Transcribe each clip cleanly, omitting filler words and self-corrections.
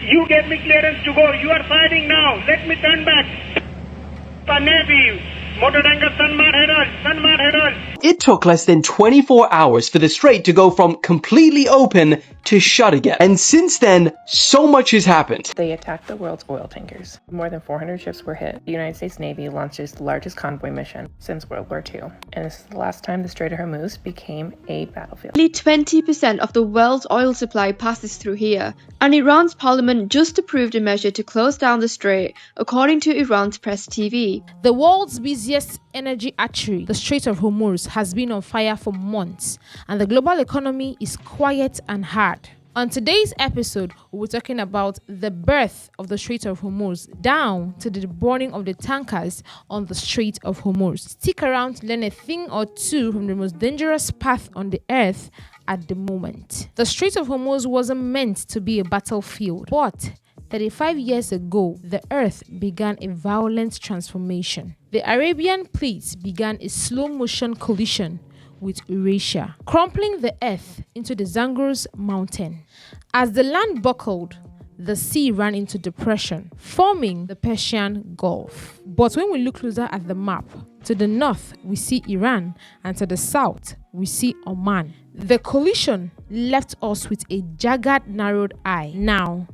You gave me clearance to go. You are fighting now. Let me turn back. The Navy. Motor tanker Sanmar Herald. It took less than 24 hours for the strait to go from completely open to shut again. And since then, so much has happened. They attacked the world's oil tankers. More than 400 ships were hit. The United States Navy launched its largest convoy mission since World War II. And this is the last time the Strait of Hormuz became a battlefield. Only 20% of the world's oil supply passes through here, and Iran's parliament just approved a measure to close down the strait, according to Iran's press TV. The world's busiest energy artery, the Strait of Hormuz, has been on fire for months, and the global economy is quiet and hard. On today's episode, we're talking about the birth of the Strait of Hormuz down to the boarding of the tankers on the Strait of Hormuz. Stick around to learn a thing or two from the most dangerous path on the earth at the moment. The Strait of Hormuz wasn't meant to be a battlefield, but 35 years ago, the earth began a violent transformation. The Arabian Plate began a slow-motion collision with Eurasia, crumpling the earth into the Zagros mountain. As the land buckled, the sea ran into depression, forming the Persian Gulf. But when we look closer at the map, to the north we see Iran, and to the south we see Oman. The collision left us with a jagged, narrowed eye. Now,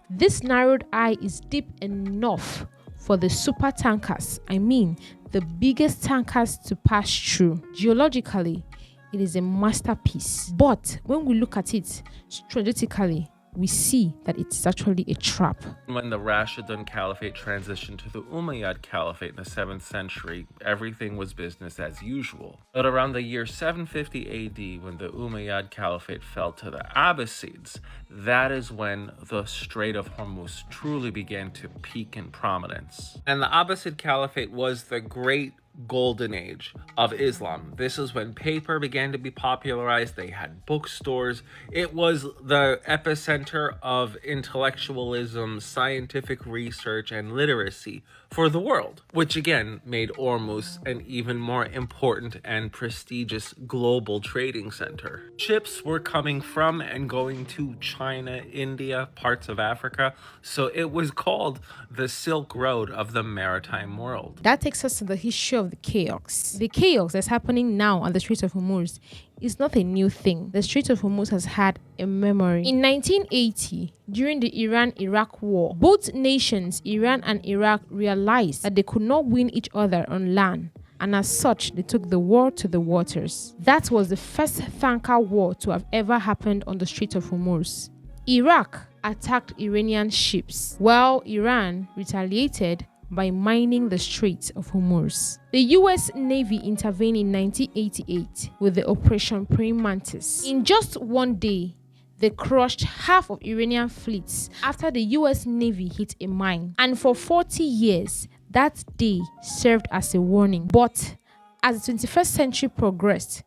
this narrowed eye is deep enough for the super tankers, the biggest tankers, to pass through. Geologically, it is a masterpiece. But when we look at it strategically, we see that it's actually a trap. When the Rashidun Caliphate transitioned to the Umayyad Caliphate in the 7th century, everything was business as usual. But around the year 750 AD, when the Umayyad Caliphate fell to the Abbasids, that is when the Strait of Hormuz truly began to peak in prominence. And the Abbasid Caliphate was the great golden age of Islam. This is when paper began to be popularized. They had bookstores. It was the epicenter of intellectualism, scientific research, and literacy for the world, which again made Hormuz an even more important and prestigious global trading center. Ships were coming from and going to China, India, parts of Africa, so it was called the Silk Road of the maritime world. That takes us to the history of the chaos. The chaos that's happening now on the Strait of Hormuz is not a new thing. The Strait of Hormuz has had a memory. In 1980, during the Iran-Iraq war, both nations, Iran and Iraq, realized that they could not win each other on land, and as such, they took the war to the waters. That was the first tanker war to have ever happened on the Strait of Hormuz. Iraq attacked Iranian ships, while Iran retaliated by mining the Strait of Hormuz. The US Navy intervened in 1988 with the Operation Praying Mantis. In just one day, they crushed half of Iranian fleets after the US Navy hit a mine. And for 40 years, that day served as a warning. But as the 21st century progressed,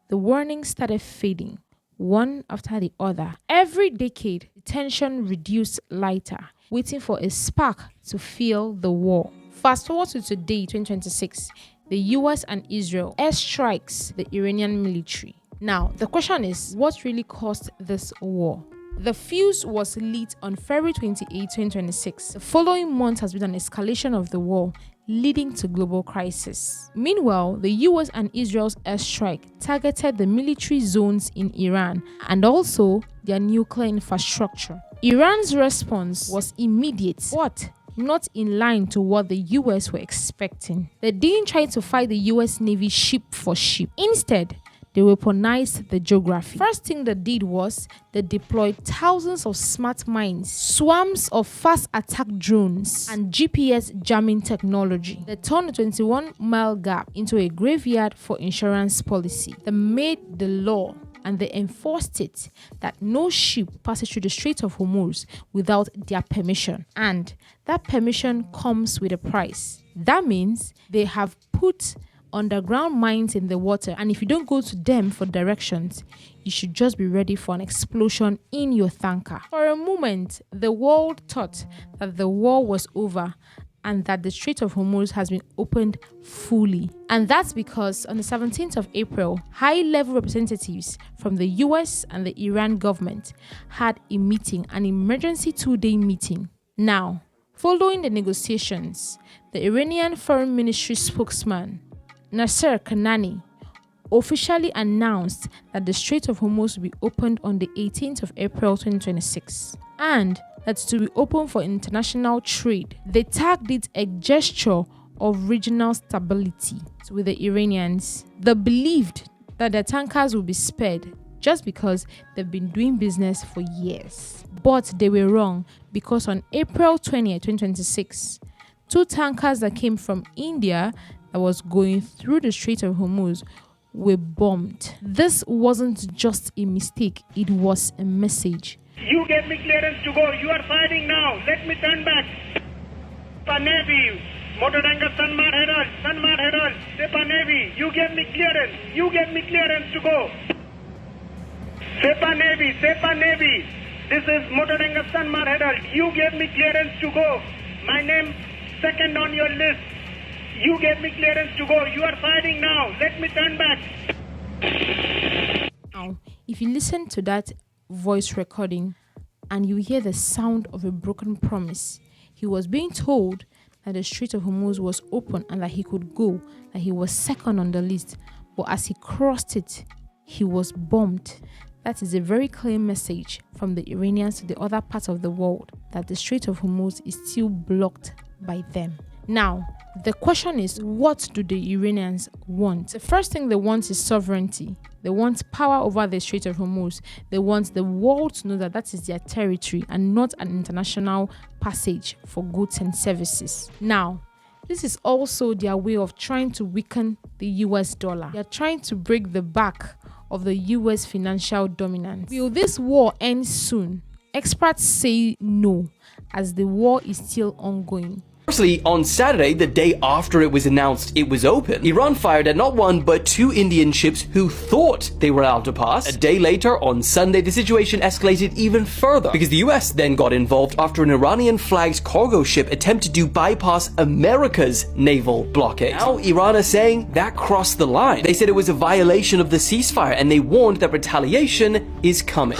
the warnings started fading, one after the other. Every decade, the tension reduced lighter, waiting for a spark to fuel the war. Fast forward to today, 2026, the US and Israel airstrikes the Iranian military. Now, the question is, what really caused this war? The fuse was lit on February 28, 2026. The following month has been an escalation of the war, leading to global crisis. Meanwhile, the US and Israel's airstrike targeted the military zones in Iran and also their nuclear infrastructure. Iran's response was immediate, but not in line to what the US were expecting. They didn't try to fight the US Navy ship for ship. Instead, they weaponized the geography. First thing they did was they deployed thousands of smart mines, swarms of fast attack drones, and GPS jamming technology. They turned a 21-mile gap into a graveyard for insurance policy. They made the law and they enforced it that no ship passes through the Strait of Hormuz without their permission. And that permission comes with a price. That means they have put underground mines in the water, and if you don't go to them for directions, you should just be ready for an explosion in your tanker. For a moment, the world thought that the war was over and that the Strait of Hormuz has been opened fully. And that's because on the 17th of April, high-level representatives from the US and the Iran government had a meeting, an emergency 2-day meeting. Now, following the negotiations, the Iranian Foreign Ministry spokesman, Nasser Kanani, officially announced that the Strait of Hormuz will be opened on the 18th of April 2026 and that to be open for international trade. They tagged it a gesture of regional stability with the Iranians. They believed that their tankers will be spared just because they've been doing business for years. But they were wrong, because on April 20th, 2026, 2 tankers that came from India that was going through the Strait of Hormuz were bombed. This wasn't just a mistake, it was a message. You gave me clearance to go. You are fighting now. Let me turn back. Sepa Navy, motor tanker Sanmar Herald, Sepa Navy. You gave me clearance. You gave me clearance to go. Sepa Navy. This is motor tanker Sanmar Herald. You gave me clearance to go. My name second on your list. You gave me clearance to go. You are fighting now. Let me turn back. Now, if you listen to that voice recording and you hear the sound of a broken promise, he was being told that the Strait of Hormuz was open and that he could go, that he was second on the list, but as he crossed it, he was bombed. That is a very clear message from the Iranians to the other parts of the world that the Strait of Hormuz is still blocked by them. Now, the question is, what do the Iranians want? The first thing they want is sovereignty. They want power over the Strait of Hormuz. They want the world to know that that is their territory and not an international passage for goods and services. Now, this is also their way of trying to weaken the US dollar. They are trying to break the back of the US financial dominance. Will this war end soon? Experts say no, as the war is still ongoing. Firstly, on Saturday, the day after it was announced it was open, Iran fired at not 1 but 2 Indian ships who thought they were allowed to pass. A day later, on Sunday, the situation escalated even further because the US then got involved after an Iranian-flagged cargo ship attempted to bypass America's naval blockade. Now, Iran is saying that crossed the line. They said it was a violation of the ceasefire and they warned that retaliation is coming.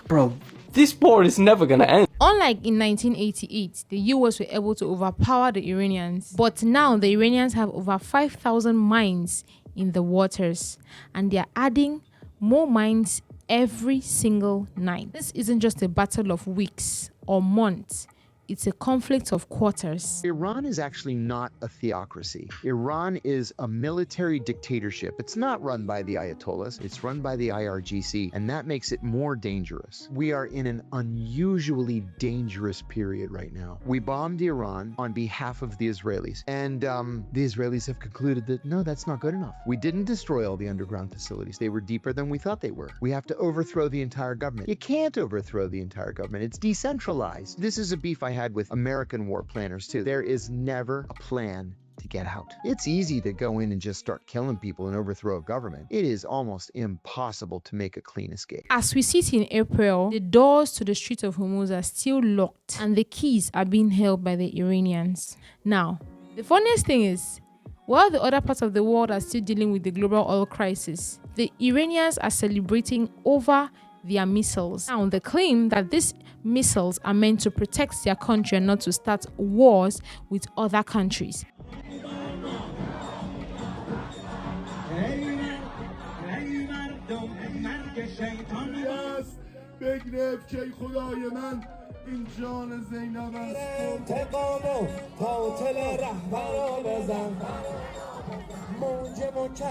Bro, this war is never gonna end. Unlike in 1988, the US were able to overpower the Iranians, but now the Iranians have over 5,000 mines in the waters, and they are adding more mines every single night. This isn't just a battle of weeks or months. It's a conflict of quarters. Iran is actually not a theocracy. Iran is a military dictatorship. It's not run by the Ayatollahs. It's run by the IRGC, and that makes it more dangerous. We are in an unusually dangerous period right now. We bombed Iran on behalf of the Israelis, and the Israelis have concluded that, no, that's not good enough. We didn't destroy all the underground facilities. They were deeper than we thought they were. We have to overthrow the entire government. You can't overthrow the entire government. It's decentralized. This is a beef I had with American war planners too. There is never a plan to get out. It's easy to go in and just start killing people and overthrow a government. It is almost impossible to make a clean escape. As we sit in April, the doors to the Strait of Hormuz are still locked and the keys are being held by the Iranians. Now, the funniest thing is, while the other parts of the world are still dealing with the global oil crisis, the Iranians are celebrating over their missiles. Now, they claim that these missiles are meant to protect their country and not to start wars with other countries.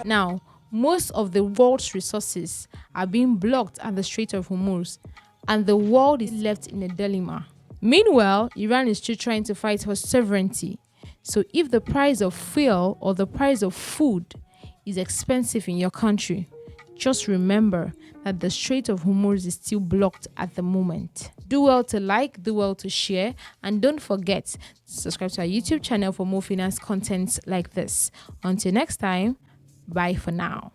Now, most of the world's resources are being blocked at the Strait of Hormuz, and the world is left in a dilemma. Meanwhile, Iran is still trying to fight for sovereignty. So if the price of fuel or the price of food is expensive in your country, just remember that the Strait of Hormuz is still blocked at the moment. Do well to like, do well to share, and don't forget to subscribe to our YouTube channel for more finance content like this. Until next time, bye for now.